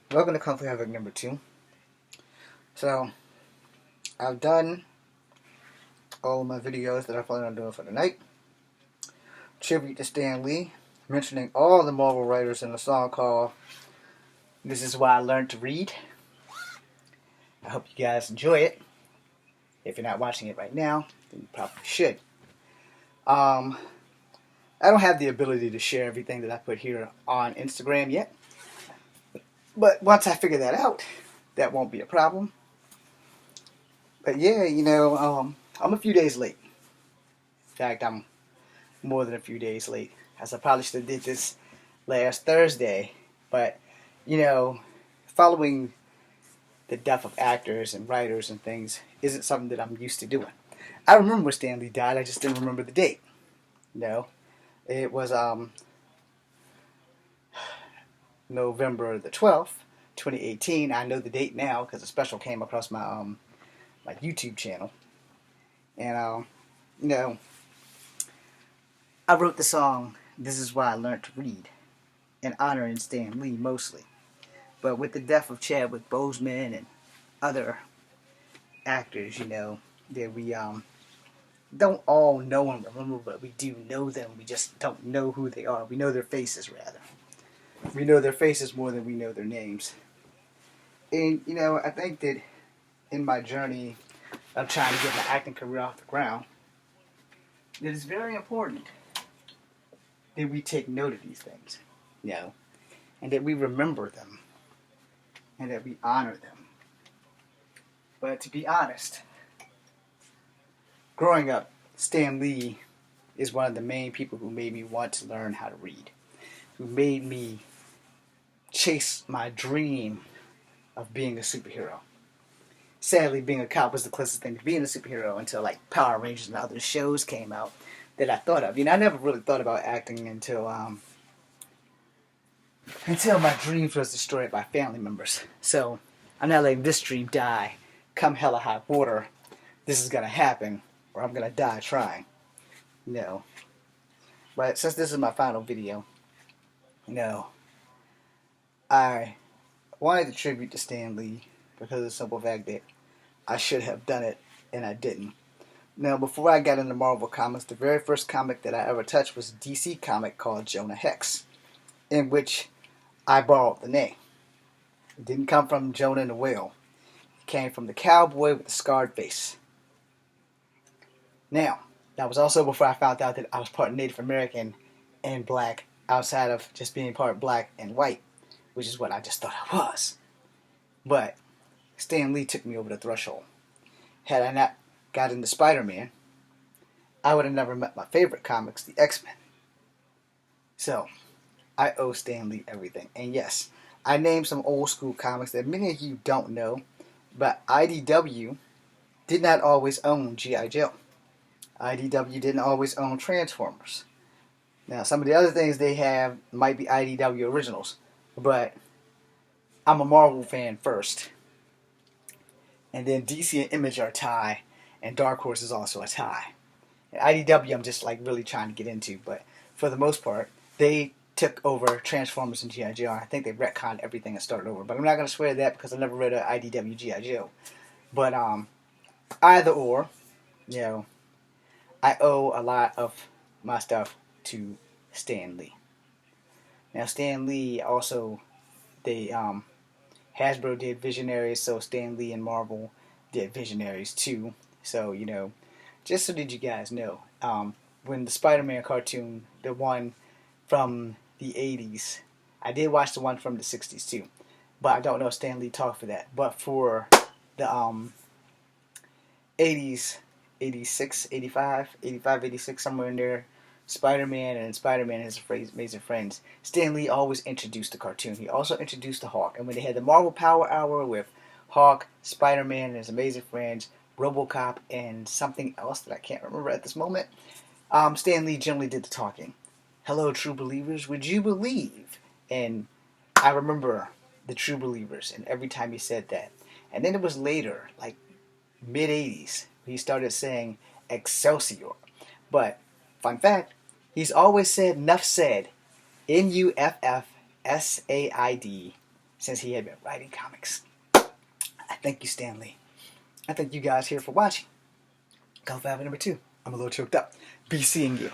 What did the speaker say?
Welcome to Kung Fu Havoc number 2. So, I've done all of my videos that I plan on doing for the night. Tribute to Stan Lee, mentioning all the Marvel writers in a song called This Is Why I Learned to Read. I hope you guys enjoy it. If you're not watching it right now, then you probably should. I don't have the ability to share everything that I put here on Instagram yet. But once I figure that out, that won't be a problem. But yeah, I'm a few days late. In fact, I'm more than a few days late, as I probably should have did this last Thursday. But, following the death of actors and writers and things isn't something that I'm used to doing. I remember when Stan Lee died, I just didn't remember the date. It was November the 12th, 2018. I know the date now because a special came across my YouTube channel. And, I wrote the song, This Is Why I Learned to Read, in honoring Stan Lee mostly. But with the death of Chadwick Boseman and other actors, that we don't all know and remember, but we do know them. We just don't know who they are. We know their faces, rather. We know their faces more than we know their names. And, I think that in my journey of trying to get my acting career off the ground, it is very important that we take note of these things, and that we remember them, and that we honor them. But to be honest, growing up, Stan Lee is one of the main people who made me want to learn how to read, who made me chase my dream of being a superhero. Sadly, being a cop was the closest thing to being a superhero until like Power Rangers and other shows came out that I thought of. I never really thought about acting until my dreams was destroyed by family members. So I'm not letting this dream die. Come hella high water, this is gonna happen, or I'm gonna die trying. But since this is my final video, I wanted to tribute to Stan Lee because of the simple fact that I should have done it and I didn't. Now, before I got into Marvel Comics, the very first comic that I ever touched was a DC comic called Jonah Hex, in which I borrowed the name. It didn't come from Jonah and the Whale. It came from the cowboy with the scarred face. Now, that was also before I found out that I was part Native American and black, outside of just being part black and white, which is what I just thought I was. But Stan Lee took me over the threshold. Had I not got into Spider-Man, I would have never met my favorite comics, the X-Men. So, I owe Stan Lee everything. And yes, I named some old school comics that many of you don't know, but IDW did not always own G.I. Joe. IDW didn't always own Transformers. Now, some of the other things they have might be IDW originals, but I'm a Marvel fan first. And then DC and Image are a tie, and Dark Horse is also a tie. And IDW I'm just like really trying to get into, but for the most part, they took over Transformers and G.I. Joe. I think they retconned everything and started over. But I'm not going to swear that because I never read an IDW G.I. Joe. But either or, I owe a lot of my stuff to Stan Lee. Now, Stan Lee also, Hasbro did Visionaries, so Stan Lee and Marvel did Visionaries too. So, just so that you guys know, when the Spider-Man cartoon, the one from the 80s, I did watch the one from the 60s too, but I don't know if Stan Lee talked for that. But for the 80s, 86, 85, 85, 86, somewhere in there, Spider-Man and Spider-Man and his Amazing Friends, Stan Lee always introduced the cartoon. He also introduced the Hawk. And when they had the Marvel Power Hour with Hawk, Spider-Man and his Amazing Friends, RoboCop, and something else that I can't remember at this moment, Stan Lee generally did the talking. Hello, true believers, would you believe? And I remember the true believers, and every time he said that. And then it was later, like mid-80s, he started saying Excelsior. But, fun fact, he's always said "nuff said," Nuffsaid, since he had been writing comics. I thank you, Stan Lee. I thank you guys here for watching. Golf Avenue number 2. I'm a little choked up. Be seeing you.